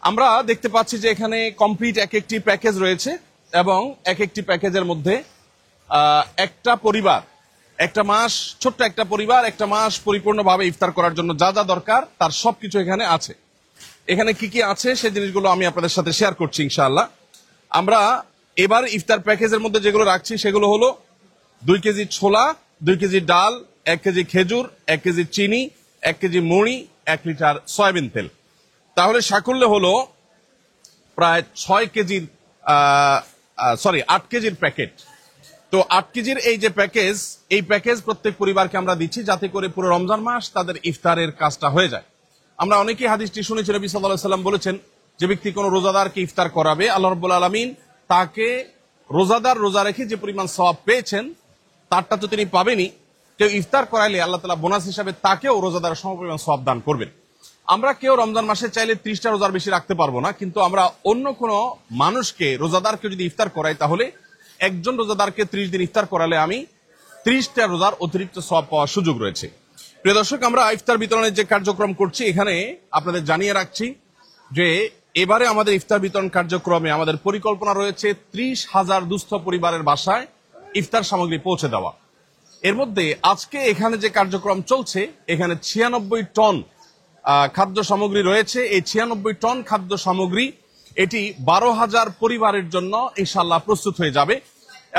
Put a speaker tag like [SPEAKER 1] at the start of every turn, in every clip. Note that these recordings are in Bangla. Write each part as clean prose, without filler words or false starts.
[SPEAKER 1] আমরা দেখতে পাচ্ছি যে এখানে কমপ্লিট এক একটি প্যাকেজ রয়েছে এবং এক একটি প্যাকেজের মধ্যে একটা পরিবার একটা মাস, ছোট্ট একটা পরিবার একটা মাস পরিপূর্ণভাবে ইফতার করার জন্য যা যা দরকার তার সবকিছু এখানে আছে। এখানে কি কি আছে সেই জিনিসগুলো আমি আপনাদের সাথে শেয়ার করছি ইনশাআল্লাহ। আমরা এবার ইফতার প্যাকেজের মধ্যে যেগুলো রাখছি সেগুলো হলো 2 কেজি ছোলা, 2 কেজি ডাল, 1 কেজি খেজুর, 1 কেজি চিনি, 1 কেজি মুড়ি, 1 লিটার সয়াবিন তেল। তাহলে সাকুল্যে হলো প্রায় 8 কেজির প্যাকেট। তো 8 কেজির এই যে প্যাকেজ, এই প্যাকেজ প্রত্যেক পরিবারকে আমরা দিচ্ছি যাতে করে পুরো রমজান মাস তাদের ইফতারের কাজটা হয়ে যায়। আমরা অনেকেই হাদিসটি শুনেছি, নবী সাল্লাল্লাহু আলাইহি সাল্লাম বলেছেন যে ব্যক্তি কোনো রোজাদারকে ইফতার করাবে, আল্লাহ রাব্বুল আলামিন তাকে রোজাদার রোজা রেখে যে পরিমাণ সওয়াব পেয়েছেন তারটা তো তিনি পাবেনই, কেউ ইফতার করাইলে আল্লাহ তাআলা বোনাস হিসাবে তাকেও রোজাদার সমপরিমাণ সওয়াব দান করবেন। আমরা কেউ রমজান মাসে চাইলে 30টা রোজার বেশি রাখতে পারবো না, কিন্তু আমরা অন্য কোনো মানুষকে রোজাদারকে যদি ইফতার করাই তাহলে একজন রোজাদারকে 30 দিন ইফতার করালে আমি 30টা রোজার অতিরিক্ত সওয়াব পাওয়ার সুযোগ রয়েছে। প্রিয় দর্শক, আমরা ইফতার বিতরণের যে কার্যক্রম করছি এখানে আপনাদের জানিয়ে রাখছি যে এবারে আমাদের ইফতার বিতরণ কার্যক্রমে আমাদের পরিকল্পনা রয়েছে 30,000 দুস্থ পরিবারের বাসায় ইফতার সামগ্রী পৌঁছে দেওয়া। এর মধ্যে আজকে এখানে যে কার্যক্রম চলছে এখানে 96 টন খাদ্য সামগ্রী রয়েছে। এই 96 টন খাদ্য সামগ্রী এটি 12,000 পরিবারের জন্য ইনশাআল্লাহ প্রস্তুত হয়ে যাবে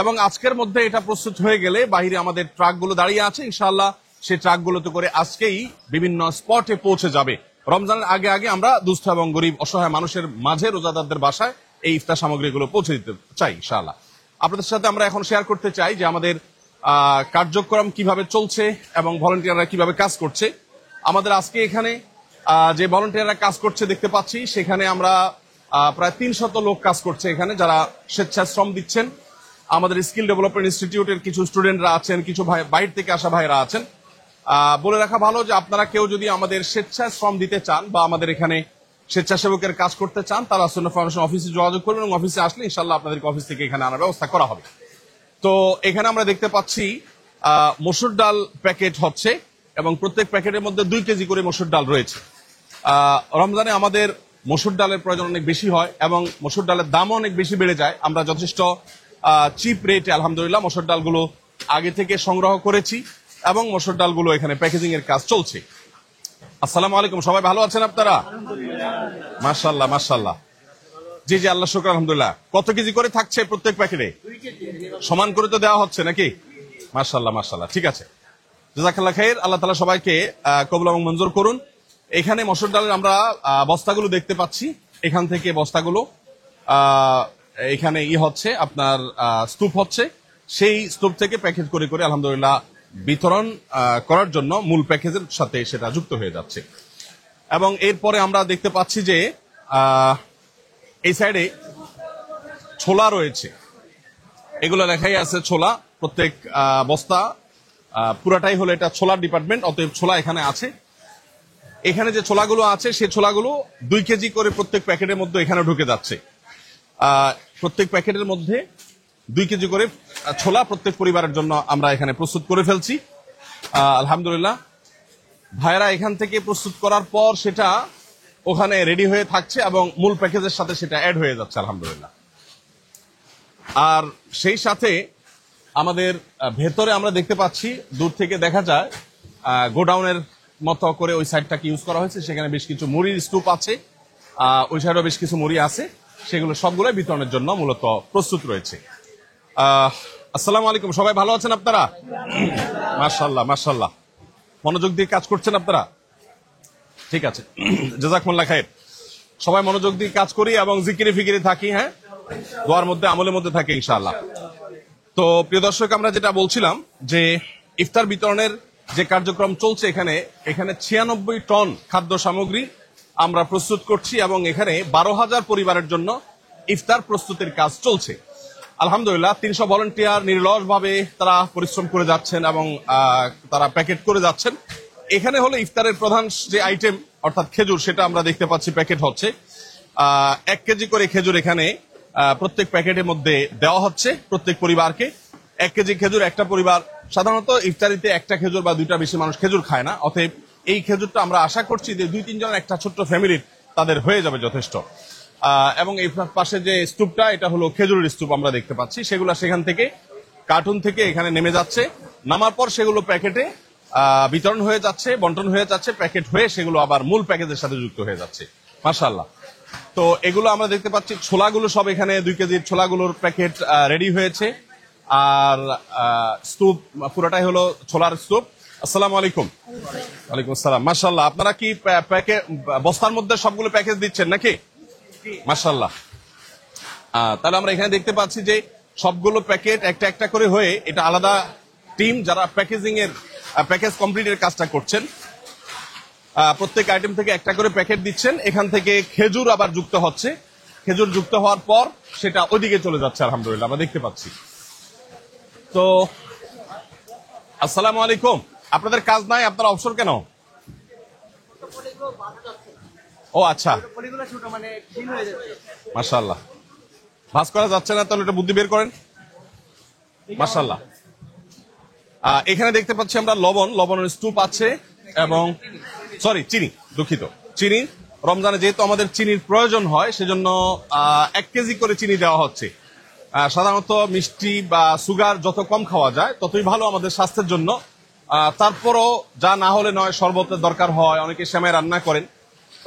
[SPEAKER 1] এবং আজকের মধ্যে এটা প্রস্তুত হয়ে গেলে বাইরে আমাদের ট্রাকগুলো দাঁড়িয়ে আছে, ইনশাআল্লাহ সেই ট্রাকগুলোতে করে আজকেই বিভিন্ন স্পটে পৌঁছে যাবে। রমজানের আগে আগে আমরা দুস্থ এবং গরিব অসহায় মানুষের মাঝে রোজাদারদের বাসায় এই ইফতার সামগ্রীগুলো পৌঁছে দিতে চাই ইনশাআল্লাহ। আপনাদের সাথে আমরা এখন শেয়ার করতে চাই যে আমাদের কার্যক্রম কিভাবে চলছে এবং ভলান্টিয়াররা কিভাবে কাজ করছে। আমাদের আজকে এখানে যে ভলান্টিয়াররা কাজ করছে দেখতে পাচ্ছি, সেখানে আমরা প্রায় 300 লোক কাজ করছে এখানে, যারা স্বেচ্ছায় শ্রম দিচ্ছেন। আমাদের স্কিল ডেভেলপমেন্ট ইনস্টিটিউটের কিছু স্টুডেন্টরা আছেন, কিছু বাইরে থেকে আসা ভাইরা আছেন। বলে রাখা ভালো যে আপনারা কেউ যদি আমাদের স্বেচ্ছায় শ্রম দিতে চান বা আমাদের এখানে স্বেচ্ছাসেবকের কাজ করতে চান, তারা সুন্নাহ ফাউন্ডেশন অফিসে যোগাযোগ করবেন এবং অফিসে আসলে ইনশাআল্লাহ আপনাদেরকে অফিস থেকে এখানে আনার ব্যবস্থা করা হবে। তো এখানে আমরা দেখতে পাচ্ছি মসুর ডাল প্যাকেট হচ্ছে এবং প্রত্যেক প্যাকেটের মধ্যে 2 কেজি করে মসুর ডাল রয়েছে। রমজানে আমাদের মসুর ডালের প্রয়োজন অনেক বেশি হয় এবং মসুর ডালের দামও অনেক বেশি বেড়ে যায়। আমরা যথেষ্ট চিপ রেটে আলহামদুলিল্লাহ মসুর ডালগুলো আগে থেকে সংগ্রহ করেছি এবং মসুর ডালগুলো এখানে প্যাকেজিং এর কাজ চলছে। আসসালামু আলাইকুম, সবাই ভালো আছেন আপনারা? মাশাআল্লাহ মাশাআল্লাহ। জি জি, আল্লাহ শুকর, আলহামদুলিল্লাহ। কত কেজি করে থাকছে প্রত্যেক প্যাকেটে? 2 কেজি। সমান করে তো দেওয়া হচ্ছে নাকি? মাশাআল্লাহ মাশাআল্লাহ, ঠিক আছে, জাযাকাল্লাহ খাইর। আল্লাহ তাআলা সবাইকে কবুল এবং মঞ্জুর করুন। এখানে মসুর ডালের আমরা বস্তাগুলো দেখতে পাচ্ছি, এখান থেকে বস্তাগুলো এখানে হচ্ছে আপনার স্তূপ হচ্ছে, সেই স্তূপ থেকে প্যাকেজ করে করে আলহামদুলিল্লাহ বিতরণ করার জন্য মূল প্যাকেজের সাথে সেটা যুক্ত হয়ে যাচ্ছে। এবং এরপরে আমরা দেখতে পাচ্ছি যে এই সাইডে ছোলা রয়েছে, এগুলো লেখাই আছে ছোলা। প্রত্যেক বস্তা পুরাটাই হলো এটা ছোলার ডিপার্টমেন্ট, অতএব ছোলা এখানে আছে। এখানে যে ছোলাগুলো আছে সেই ছোলাগুলো 2 কেজি করে প্রত্যেক প্যাকেটের মধ্যে এখানে ঢুকে যাচ্ছে। প্রত্যেক প্যাকেটের মধ্যে 2 কেজি করে ছোলা প্রত্যেক পরিবারের জন্য আমরা এখানে প্রস্তুত করে ফেলছি আলহামদুলিল্লাহ। ভাইরা এখান থেকে প্রস্তুত করার পর সেটা ওখানে রেডি হয়ে থাকছে এবং মূল প্যাকেজের সাথে সেটা অ্যাড হয়ে যাচ্ছে আলহামদুলিল্লাহ। আর সেই সাথে আমাদের ভেতরে আমরা দেখতে পাচ্ছি, দূর থেকে দেখা যায় গোডাউনের মতো করে ওই সাইডটাকে ইউজ করা হয়েছে, সেখানে বেশ কিছু মুড়ির স্তূপ আছে, ওই সাইডেও বেশ কিছু মুড়ি আছে, সেগুলো সবগুলো বিতরণের জন্য মূলত প্রস্তুত রয়েছে। আসসালামু আলাইকুম, সবাই ভালো আছেন আপনারা? মাশাআল্লাহ মাশাআল্লাহ, মনোযোগ দিয়ে কাজ করছেন আপনারা, ঠিক আছে, জাযাকুমুল্লাহ খাইর। সবাই মনোযোগ দিয়ে কাজ করি এবং জিকিরে ফিকিরে থাকি, হ্যাঁ, দোয়ার মধ্যে আমলের মধ্যে থাকি ইনশাআল্লাহ। তো প্রিয় দর্শক, আমরা যেটা বলছিলাম যে ইফতার বিতরণের যে কার্যক্রম চলছে এখানে 96 টন খাদ্য সামগ্রী আমরা প্রস্তুত করছি এবং এখানে 12,000 পরিবারের জন্য ইফতার প্রস্তুতির কাজ চলছে আলহামদুলিল্লাহ। 300 ভলান্টিয়ার নির্লসভাবে তারা পরিশ্রম করে যাচ্ছেন এবং তারা প্যাকেট করে যাচ্ছেন। এখানে হলো ইফতারের প্রধান যে আইটেম অর্থাৎ খেজুর, সেটা আমরা দেখতে পাচ্ছি প্যাকেট হচ্ছে। 1 কেজি করে খেজুর এখানে প্রত্যেক প্যাকেটের মধ্যে দেওয়া হচ্ছে প্রত্যেক পরিবারকে। 1 কেজি খেজুর, একটা পরিবার সাধারণত ইফতারিতে একটা খেজুর বা 2টা বেশি মানুষ খেজুর খায় না, অতএব এই খেজুরটা আমরা আশা করছি যে 2-3 জনের একটা ছোট্ট ফ্যামিলির তাদের হয়ে যাবে যথেষ্ট। এবং এই পাশে যে স্তূপটা, এটা হলো খেজুরের স্তূপ আমরা দেখতে পাচ্ছি, সেগুলো সেখান থেকে কার্টুন থেকে এখানে নেমে যাচ্ছে, নামার পর সেগুলো প্যাকেটে বিতরণ হয়ে যাচ্ছে, বন্টন হয়ে যাচ্ছে, প্যাকেট হয়ে সেগুলো আবার মূল প্যাকেজের সাথে যুক্ত হয়ে যাচ্ছে। মাশাআল্লাহ। তো এগুলো আমরা দেখতে পাচ্ছি, ছোলাগুলো সব এখানে 2 কেজির ছোলাগুলোর প্যাকেট রেডি হয়েছে। আর স্তূপ পুরোটাই হলো ছোলার স্তূপ। আসসালামু আলাইকুম। ওয়ালাইকুম আসসালাম। মাশাআল্লাহ, আপনারা কি বস্তার মধ্যে সবগুলো প্যাকেজ দিচ্ছেন নাকি? মাশাআল্লাহ। তাহলে আমরা এখানে দেখতে পাচ্ছি যে সবগুলো প্যাকেট একটা একটা করে হয়ে, এটা আলাদা টিম যারা প্যাকেজিং এর প্যাকেজ কমপ্লিটের কাজটা করছেন। প্রত্যেক আইটেম থেকে একটা করে প্যাকেট দিচ্ছেন, এখান থেকে খেজুর আবার যুক্ত হচ্ছে, খেজুর যুক্ত হওয়ার পর সেটা ওইদিকে চলে যাচ্ছে। আলহামদুলিল্লাহ, আমরা দেখতে পাচ্ছি। তো আসসালামু আলাইকুম। আপনাদের কাজ নাই, আপনারা অবসর কেন? ও আচ্ছা, মাশাআল্লাহ। ভাঁজ করা যাচ্ছে না, তাহলে এটা বুদ্ধি বের করেন। মাশাআল্লাহ। এখানে দেখতে পাচ্ছি আমরা লবণের স্তূপ আছে, এবং চিনি, দুঃখিত, চিনি। রমজানে যেহেতু আমাদের চিনির প্রয়োজন হয়, সেজন্য 1 কেজি করে চিনি দেওয়া হচ্ছে। সাধারণত মিষ্টি বা সুগার যত কম খাওয়া যায় ততই ভালো আমাদের স্বাস্থ্যের জন্য। তারপরও যা না হলে নয়, শরবতের দরকার হয়, অনেকে সেমাই রান্না করেন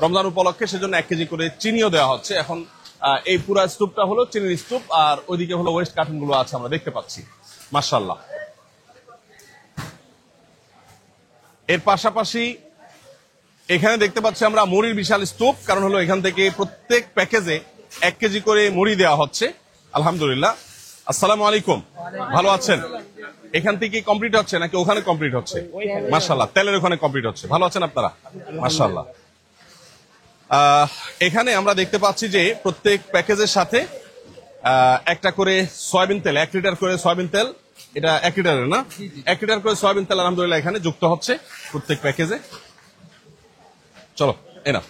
[SPEAKER 1] রমজান উপলক্ষে, সেজন্য 1 কেজি করে চিনিও দেওয়া হচ্ছে। এখন এই পুরো স্তূপটা হলো চিনির স্তূপ, আর ওইদিকে হলো ওয়েস্ট কার্টুন গুলো আছে, আমরা দেখতে পাচ্ছি। মাশাআল্লাহ। এর পাশাপাশি এখানে দেখতে পাচ্ছি আমরা মুড়ির বিশাল স্তূপ, কারণ হলো এখান থেকে প্রত্যেক প্যাকেজে 1 কেজি করে মুড়ি দেওয়া হচ্ছে। আলহামদুলিল্লাহ। আসসালামু আলাইকুম, ভালো আছেন? এখান থেকে কমপ্লিট হচ্ছে নাকি ওখানে কমপ্লিট হচ্ছে? মাশাআল্লাহ, তেলের ওখানে কমপ্লিট হচ্ছে। ভালো আছেন আপনারা? মাশাআল্লাহ। এখানে আমরা দেখতে পাচ্ছি যে প্রত্যেক প্যাকেজের সাথে একটা করে সয়াবিন তেল, 1 লিটার করে সয়াবিন তেল, এটা 1 লিটারের না, 1 লিটার করে সয়াবিন তেল আলহামদুলিল্লাহ এখানে যুক্ত হচ্ছে প্রত্যেক প্যাকেজে। চলো এনা,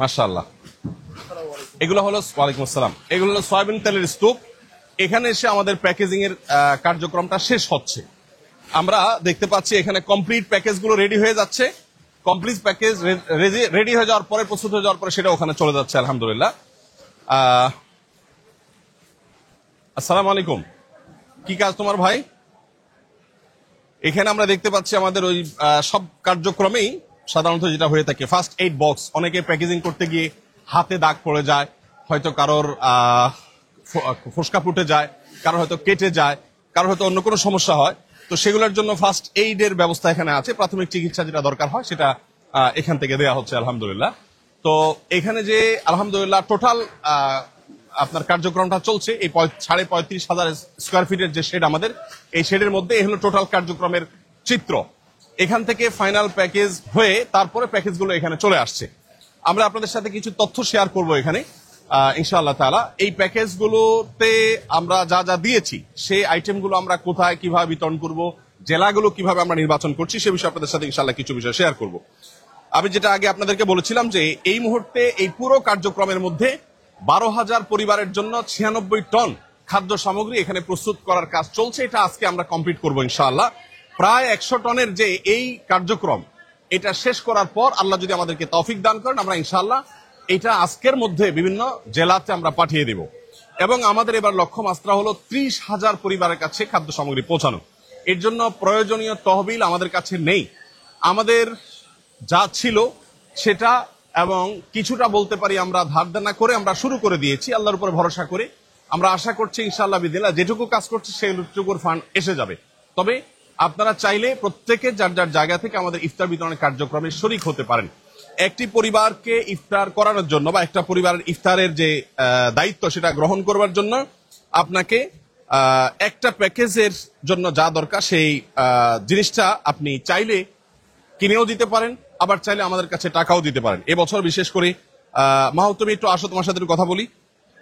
[SPEAKER 1] মাশাআল্লাহ। এগুলো হলো, ওয়ালাইকুম আসসালাম, এগুলো হলো সয়াবিন তেলের স্তূপ। এখানে এসে আমাদের প্যাকেজিং এর কার্যক্রমটা শেষ হচ্ছে। আমরা দেখতে পাচ্ছি এখানে কমপ্লিট প্যাকেজ গুলো রেডি হয়ে যাচ্ছে। কমপ্লিট প্যাকেজ রেডি হয়ে যাওয়ার পরে, প্রস্তুত হয়ে যাওয়ার পরে সেটা ওখানে চলে যাচ্ছে। আলহামদুলিল্লাহ। আসসালামু আলাইকুম। কি কাজ তোমার ভাই? এখানে আমরা দেখতে পাচ্ছি আমাদের ওই সব কার্যক্রমেই সাধারণত যেটা হয়ে থাকে, ফার্স্ট এইড বক্স। অনেকে প্যাকেজিং করতে গিয়ে হাতে দাগ পড়ে যায়, হয়তো কারোর ফোসকা ফুটে যায়, কারোর হয়তো কেটে যায়, কারোর হয়তো অন্য কোনো সমস্যা হয়। তো সেগুলোর জন্য ফার্স্ট এইডের ব্যবস্থা এখানে আছে। প্রাথমিক চিকিৎসা যেটা দরকার হয় সেটা এখান থেকে দেওয়া হচ্ছে। আলহামদুলিল্লাহ। তো এখানে যে আলহামদুলিল্লাহ টোটাল আপনার কার্যক্রমটা চলছে, এই 35,500 স্কোয়ার ফিটের যে শেড আমাদের, এই শেডের মধ্যে এই হলো টোটাল কার্যক্রমের চিত্র। এখান থেকে ফাইনাল প্যাকেজ হয়ে তারপরে প্যাকেজগুলো এখানে চলে আসছে। আমরা আপনাদের সাথে কিছু তথ্য শেয়ার করব এখানে ইনশাআল্লাহ তাআলা। এই প্যাকেজগুলোতে আমরা যা যা দিয়েছি, সেই আইটেমগুলো আমরা কোথায় কিভাবে বিতরণ করব, জেলাগুলো কিভাবে আমরা নির্বাচন করছি, সে বিষয়ে আপনাদের সাথে ইনশাআল্লাহ কিছু বিষয় শেয়ার করব। আমি যেটা আগে আপনাদেরকে বলেছিলাম যে এই মুহূর্তে এই পুরো কার্যক্রমের মধ্যে 12,000 পরিবারের জন্য 96 টন খাদ্য সামগ্রী এখানে প্রস্তুত করার কাজ চলছে। এটা আজকে আমরা কমপ্লিট করবো ইনশাআল্লাহ। প্রায় 100 টনের যে এই কার্যক্রম, এটা শেষ করার পর আল্লাহ যদি আমাদেরকে তৌফিক দান করেন, আমরা ইনশাআল্লাহ এটা আজকের মধ্যে বিভিন্ন জেলাতে আমরা পাঠিয়ে দেব। এবং আমাদের এবার লক্ষ্য মাত্রা হলো 30,000 পরিবারের কাছে খাদ্য সামগ্রী পৌঁছানো। এর জন্য প্রয়োজনীয় তহবিল আমাদের কাছে নেই। আমাদের যা ছিল সেটা, এবং কিছুটা বলতে পারি আমরা ধার দেনা করে আমরা শুরু করে দিয়েছি আল্লাহর উপরে ভরসা করে। আমরা আশা করছি ইনশাআল্লাহ বিদিল্লাহ যেটুকু কাজ করছি সেইটুকুর ফান্ড এসে যাবে। তবে আপনারা চাইলে প্রত্যেকে যার যার জায়গা থেকে আমাদের ইফতার বিতরণের কার্যক্রমে শরীক হতে পারেন। একটি পরিবারকে ইফতার করানোর জন্য বা একটা পরিবারের ইফতারের যে দায়িত্ব সেটা গ্রহণ করবার জন্য আপনাকে একটা প্যাকেজের জন্য যা দরকার সেই জিনিসটা আপনি চাইলে কিনেও দিতে পারেন, আবার চাইলে আমাদের কাছে টাকাও দিতে পারেন। এবছর বিশেষ করে মাহু, তুমি একটু আসো, তোমার সাথে কথা বলি।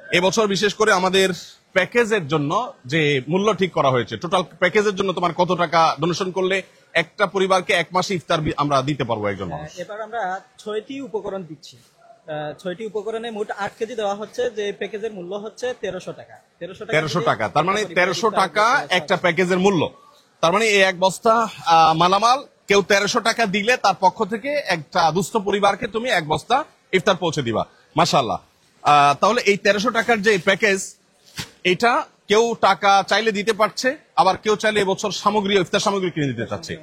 [SPEAKER 1] এবছর বিশেষ করে আমাদের প্যাকেজের জন্য যে মূল্য ঠিক করা হয়েছে, টোটাল প্যাকেজের জন্য তোমার কত টাকা ডোনেশন করলে একটা পরিবারকে 1 মাসে ইফতার আমরা দিতে পারবো একজন মানুষ?
[SPEAKER 2] এবার আমরা 6টি উপকরণ দিচ্ছি। 6টি উপকরণে মোট 8 কেজি দেওয়া হচ্ছে। যে প্যাকেজের মূল্য হচ্ছে 1300 টাকা।
[SPEAKER 1] 1300 টাকা, তার মানে 1300 টাকা একটা প্যাকেজের মূল্য। তার মানে এই 1 বস্তা মালামাল কেউ 1300 টাকা দিলে তার পক্ষ থেকে একটা দুস্থ পরিবারকে তুমি 1 বস্তা ইফতার পৌঁছে দিবা। মাশাআল্লাহ। তাহলে এই 1300 টাকার যে প্যাকেজ, এটা কেউ টাকা চাইলে দিতে পারছে, আবার কেউ চাইলে এবছর সামগ্রী, ইফতার সামগ্রী কিনে দিতে চাচ্ছে।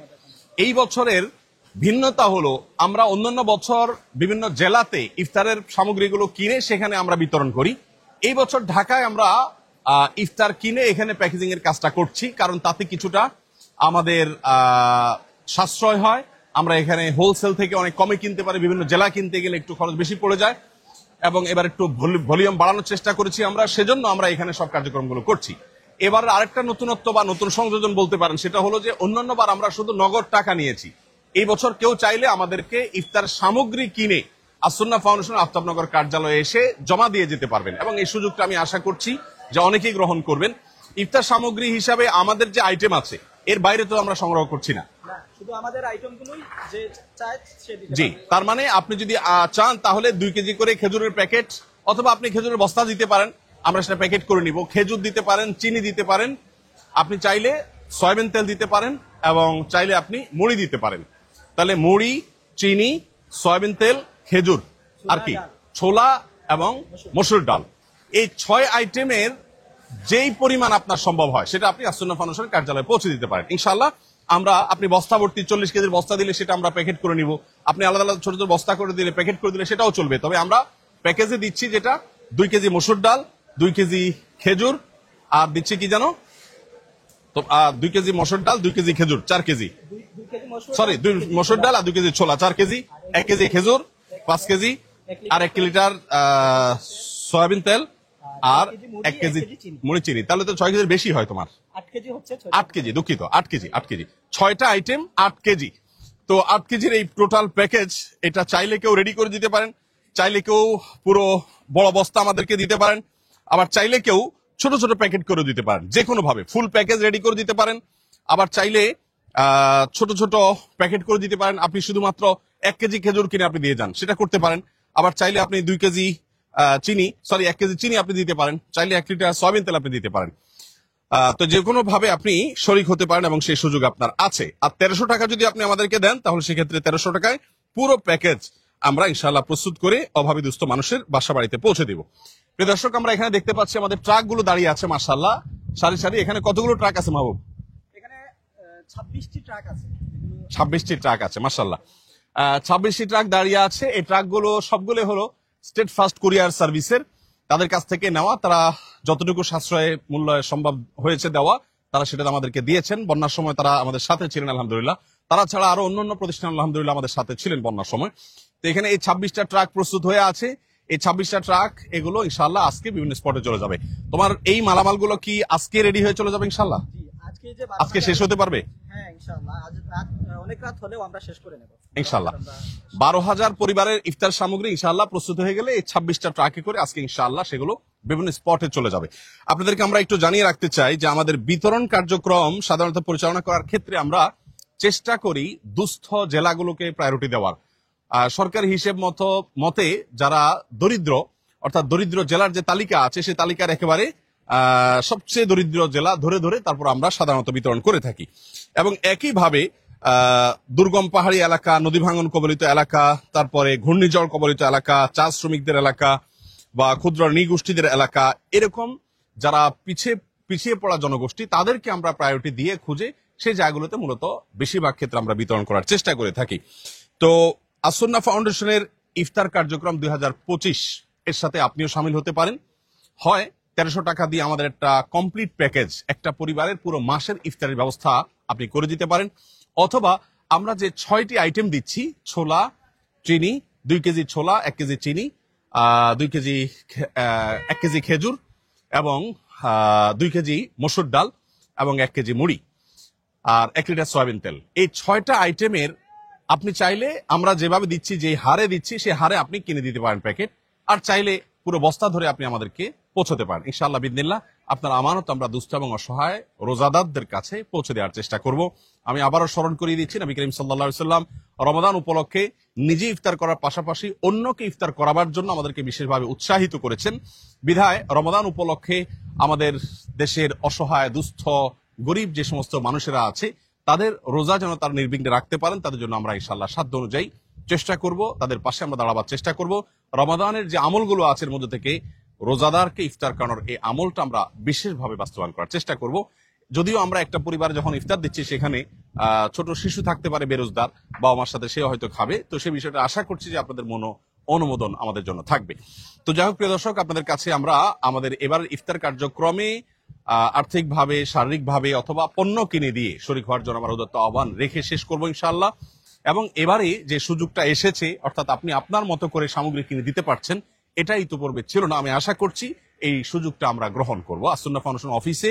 [SPEAKER 1] এই বছরের ভিন্নতা হলো আমরা অন্যান্য বছর বিভিন্ন জেলাতে ইফতারের সামগ্রীগুলো কিনে সেখানে আমরা বিতরণ করি। এই বছর ঢাকায় আমরা ইফতার কিনে এখানে প্যাকেজিং এর কাজটা করছি, কারণ তাতে কিছুটা আমাদের সাশ্রয় হয়। আমরা এখানে হোলসেল থেকে অনেক কমে কিনতে পারি, বিভিন্ন জেলা কিনতে গেলে একটু খরচ বেশি পড়ে যায়, এবং এবার একটু ভলিউম বাড়ানোর চেষ্টা করেছি আমরা, সেজন্য আমরা এখানে সব কার্যক্রমগুলো করছি। এবার আরেকটা নতুনত্ব বা নতুন সংযোজন বলতে পারেন, সেটা হলো যে অন্যান্য বার আমরা শুধু নগদ টাকা নিয়েছি। এই বছর কেউ চাইলে আমাদেরকে ইফতার সামগ্রী কিনে আসুন্নাহ ফাউন্ডেশন আফতাবনগর কার্যালয়ে এসে জমা দিয়ে যেতে পারবেন, এবং এই সুযোগটা আমি আশা করছি যে অনেকেই গ্রহণ করবেন। ইফতার সামগ্রী হিসাবে আমাদের যে আইটেম আছে এর বাইরে তো আমরা সংগ্রহ করছি না,
[SPEAKER 2] শুধু আমাদের আইটেমগুলোই যে চায় সে দিতে
[SPEAKER 1] জি।
[SPEAKER 2] পারবে।
[SPEAKER 1] তার মানে আপনি যদি চান তাহলে 2 কেজি করে খেজুরের প্যাকেট, অথবা আপনি খেজুরের বস্তা দিতে পারেন, আমরা সেটা প্যাকেট করে নিব। খেজুর দিতে পারেন, চিনি দিতে পারেন, আপনি চাইলে সয়াবিন তেল দিতে পারেন, এবং চাইলে আপনি মুড়ি দিতে পারেন। তাহলে মুড়ি, চিনি, সয়াবিন তেল, খেজুর, আর কি ছোলা এবং মসুর ডাল, এই 6 আইটেমের যেই পরিমাণ আপনার সম্ভব হয় সেটা আপনি আসুন্নাহ ফাউন্ডেশনের কার্যালয়ে পৌঁছে দিতে পারেন ইনশাআল্লাহ। আমরা আপনি বস্তা ভর্তি 40 কেজির বস্তা দিলে সেটা আমরা প্যাকেট করে নিব, আপনি আলাদা আলাদা ছোট ছোট বস্তা করে দিলে, প্যাকেট করে দিলে সেটাও চলবে। তবে আমরা প্যাকেজে দিচ্ছি যেটা 2 কেজি মসুর ডাল, 2 কেজি খেজুর, আর দিচ্ছি কি জানো তো 2 কেজি মসুর ডাল, 2 কেজি খেজুর, 4 কেজি,
[SPEAKER 2] দুই কেজি মসুর,
[SPEAKER 1] সরি 2 মসুর ডাল আর 2 কেজি ছোলা, 4 কেজি, 1 কেজি খেজুর, 5 কেজি, আর 1 লিটার সয়াবিন তেল, আর 1 কেজি মুড়ি, চিনি। তাহলে তো 6 কেজির বেশি হয় তোমার।
[SPEAKER 2] 8 কেজি হচ্ছে
[SPEAKER 1] 8 কেজি, দুঃখিত, 8 কেজি, 8 কেজি, 6টা আইটেম 8 কেজি। তো 8 কেজির এই টোটাল প্যাকেজ, এটা চাইলে কেউ রেডি করে দিতে পারেন, চাইলে কেউ পুরো বড় বস্তা আমাদেরকে দিতে পারেন, আবার চাইলে কেউ ছোট ছোট প্যাকেট করে দিতে পারেন। যে কোনো ভাবে ফুল প্যাকেজ রেডি করে দিতে পারেন, আবার চাইলে ছোট ছোট প্যাকেট করে দিতে পারেন। আপনি শুধুমাত্র 1 কেজি খেজুর কিনে আপনি দিয়ে যান, সেটা করতে পারেন। আবার চাইলে আপনি 2 কেজি চিনি, সরি 1 কেজি চিনি আপনি দিতে পারেন, চাইলে 1 লিটার সয়াবিন তেল আপনি দিতে পারেন। তো যে কোনো ভাবে আপনি শরিক হতে পারেন, এবং সেই সুযোগ আপনার আছে। আর 1300 টাকা যদি আপনি আমাদেরকে দেন, তাহলে সেক্ষেত্রে 1300 টাকায় পুরো প্যাকেজ আমরা ইনশাআল্লাহ প্রস্তুত করে অভাবী দুস্থ মানুষের বাসা বাড়িতে পৌঁছে দিব। প্রিয় দর্শক, আমরা এখানে দেখতে পাচ্ছি আমাদের ট্রাক গুলো দাঁড়িয়ে আছে মাশাআল্লাহ, সারি সারি। এখানে কতগুলো ট্রাক আছে মাহবুব?
[SPEAKER 2] এখানে 26টি ট্রাক আছে।
[SPEAKER 1] 26টি ট্রাক আছে মাশাআল্লাহ। 26টি ট্রাক দাঁড়িয়ে আছে। এই ট্রাকগুলো সবগুলো হলো স্টেট ফাস্ট কুরিয়ার সার্ভিসের, তাদের কাছ থেকে নেওয়া। তারা যতটুকু সাশ্রয় মূল্য সম্ভব হয়েছে দেওয়া, তারা সেটা আমাদেরকে দিয়েছেন। বন্যার সময় তারা আমাদের সাথে ছিলেন আলহামদুলিল্লাহ। তারা ছাড়া আরো অন্যান্য প্রতিষ্ঠান আলহামদুলিল্লাহ আমাদের সাথে ছিলেন বন্যার সময়। তো এখানে এই 26টা ট্রাক প্রস্তুত হয়ে আছে। এই 26টা ট্রাক এগুলো ইনশাআল্লাহ আজকে বিভিন্ন স্পটে চলে যাবে। তোমার এই মালামালগুলো কি আজকে রেডি হয়ে চলে যাবে ইনশাআল্লাহ?
[SPEAKER 2] জি,
[SPEAKER 1] আজকে শেষ হতে পারবে
[SPEAKER 2] হ্যাঁ ইনশাআল্লাহ। আজ রাত অনেক রাত হলেও আমরা শেষ করে নেব
[SPEAKER 1] ইনশাআল্লাহ। 12,000 পরিবারের ইফতার সামগ্রী ইনশাআল্লাহ প্রস্তুত হয়ে গেলে এই 26টা ট্রাকে করে আজকে ইনশাআল্লাহ সেগুলো বিভিন্ন স্পটে চলে যাবে। আপনাদেরকে আমরা একটু জানিয়ে রাখতে চাই যে আমাদের বিতরণ কার্যক্রম সাধারণত পরিচালনা করার ক্ষেত্রে আমরা চেষ্টা করি দুস্থ জেলাগুলোকে প্রায়োরিটি দেওয়ার। সরকারি হিসেব মতে যারা দরিদ্র, অর্থাৎ দরিদ্র জেলার যে তালিকা আছে সেই তালিকার একেবারে সবচেয়ে দরিদ্র জেলা ধরে ধরে তারপর আমরা সাধারণত বিতরণ করে থাকি। এবং একইভাবে দুর্গম পাহাড়ি এলাকা, নদী ভাঙন কবলিত এলাকা, তারপরে ঘূর্ণিঝড় কবলিত এলাকা, চা শ্রমিকদের এলাকা বা ক্ষুদ্র নৃগোষ্ঠীদের এলাকা, এরকম যারা পিছিয়ে পড়া জনগোষ্ঠী, তাদেরকে আমরা প্রায়োরিটি দিয়ে খুঁজে সেই জায়গাগুলোতে মূলত বেশিরভাগ ক্ষেত্রে আমরা বিতরণ করার চেষ্টা করে থাকি। তো আসুন্নাহ ফাউন্ডেশনের ইফতার কার্যক্রম 2025 এর সাথে আপনিও শামিল হতে পারেন। হয় 1300 টাকা দিয়ে আমাদের একটা কমপ্লিট প্যাকেজ, একটা পরিবারের পুরো মাসের ইফতারের ব্যবস্থা আপনি করে দিতে পারেন, অথবা আমরা যে 6টি আইটেম দিচ্ছি, ছোলা, চিনি, 2 কেজি ছোলা, 1 কেজি চিনি, 1 কেজি খেজুর, এবং 2 কেজি মসুর ডাল, এবং 1 কেজি মুড়ি, আর 1 লিটার সয়াবিন তেল। এই 6টা আইটেমের আপনি চাইলে আমরা যেভাবে দিচ্ছি, যে হারে দিচ্ছি সেই হারে আপনি কিনে দিতে পারেন প্যাকেট, আর চাইলে পুরো বস্তা ধরে আপনি আমাদেরকে পৌঁছতে পারেন ইনশাআল্লাহ বিদিনিল্লাহ। আপনার আমানত আমরা দুস্থ এবং অসহায় রোজাদারদের কাছে পৌঁছে দেওয়ার চেষ্টা করব। আমি আবারও স্মরণ করিয়ে দিচ্ছি, নবী করিম সাল্লাল্লাহু আলাইহি ওয়াসাল্লাম রমাদান উপলক্ষে নিজে ইফতার করার পাশাপাশি অন্যকে ইফতার করাবার জন্য আমাদেরকে বিশেষভাবে উৎসাহিত করেছেন। বিধায় রমাদান উপলক্ষে আমাদের দেশের অসহায়, দুস্থ, গরিব যে সমস্ত মানুষেরা আছে, তাদের রোজা যেন তার নির্বিঘ্নে রাখতে পারেন, তাদের জন্য আমরা ইনশাআল্লাহ সাধ্য অনুযায়ী চেষ্টা করব, তাদের পাশে আমরা দাঁড়াবার চেষ্টা করব। রমাদানের যে আমলগুলো আছে এর মধ্যে থেকে রোজাদারকে ইফতার করানোর এই আমলটা আমরা বিশেষভাবে বাস্তবায়ন করার চেষ্টা করব। যদিও আমরা একটা পরিবারে যখন ইফতার দিচ্ছি সেখানে ছোট শিশু থাকতে পারে বেরোজগার, বাবা মার সাথে সে হয়তো খাবে, তো সেই বিষয়টা আশা করছি যে আপনাদের অনুমোদন আমাদের জন্য থাকবে। তো যাই হোক প্রিয় দর্শক, আপনাদের কাছে আমরা আমাদের এবার ইফতার কার্যক্রমে আর্থিকভাবে, শারীরিকভাবে অথবা পণ্য কিনে দিয়ে শরীক হওয়ার জন্য আমার উদাত্ত আহ্বান রেখে শেষ করবো ইনশাআল্লাহ। এবং এবারে যে সুযোগটা এসেছে, অর্থাৎ আপনি আপনার মতো করে সামগ্রী কিনে দিতে পারছেন, এটাই তো পূর্বে ছিল না। আমি আশা করছি এই সুযোগটা আমরা গ্রহণ করবো। আসুন্নাহ ফাউন্ডেশন অফিসে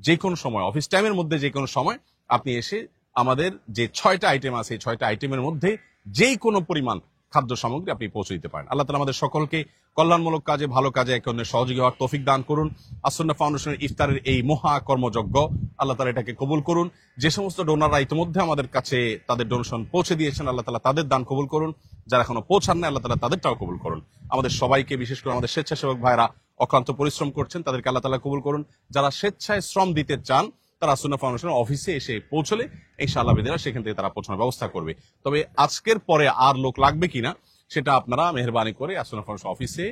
[SPEAKER 1] যে কোনো সময়, অফিস টাইমের মধ্যে যে কোনো সময় আপনি এসে আমাদের যে 6টা আইটেম আছে, এই 6টা আইটেমের মধ্যে যেই কোনো পরিমাণ খাদ্য সামগ্রী আপনি পৌঁছে দিতে পারেন। আল্লাহ তাআলা আমাদের সকলকে কল্যাণমূলক কাজে, ভালো কাজে একে অন্যের সহযোগী হওয়ার তৌফিক দান করুন। আসুন্নাহ ফাউন্ডেশনের ইফতারের এই মহা কর্মযজ্ঞ আল্লাহ তাআলা এটাকে কবুল করুন। যে সমস্ত ডোনাররা ইতিমধ্যে আমাদের কাছে তাদের ডোনেশন পৌঁছে দিয়েছেন, আল্লাহ তাআলা তাদের দান কবুল করুন। যারা এখনো পৌঁছান না, আল্লাহ তাআলা তাদেরটাও কবুল করুন। আমাদের সবাইকে, বিশেষ করে আমাদের স্বেচ্ছাসেবক ভাইরা অক্লান্ত পরিশ্রম করছেন, তাদেরকে আল্লাহ তাআলা কবুল করুন। যারা স্বেচ্ছায় শ্রম দিতে চান তারা আসুন্নাহ ফাউন্ডেশনের অফিসে এসে পৌঁছলে ইনশাআল্লাহ বিদিনা সেখান থেকে তারা পৌঁছানোর ব্যবস্থা করবে। তবে আজকের পরে আর লোক লাগবে কিনা সেটা আপনারা মেহেরবানি করে আসুন্নাহ ফাউন্ডেশন অফিসে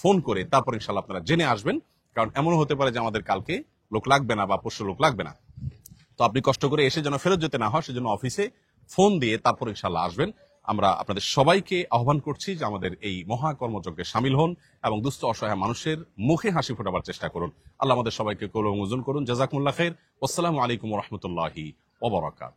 [SPEAKER 1] ফোন করে তারপর ইনশাআল্লাহ আপনারা জেনে আসবেন। কারণ এমনও হতে পারে যে আমাদের কালকে লোক লাগবে না বা পরশু লোক লাগবে না। তো আপনি কষ্ট করে এসে যেন ফেরত যেতে না হয়, সেজন্য অফিসে ফোন দিয়ে তারপর ইনশাআল্লাহ আসবেন। আমরা আপনাদের সবাইকে আহ্বান করছি যে আমাদের এই মহা কর্মযজ্ঞে শামিল হন এবং দুস্থ অসহায় মানুষের মুখে হাসি ফোটাবার চেষ্টা করুন। আল্লাহ আমাদের সবাইকে কবুল মঞ্জুর করুন। জাযাকুমুল্লাহ খাইর। আসসালামু আলাইকুম ওয়া রাহমাতুল্লাহি ওয়া বারাকাতুহু।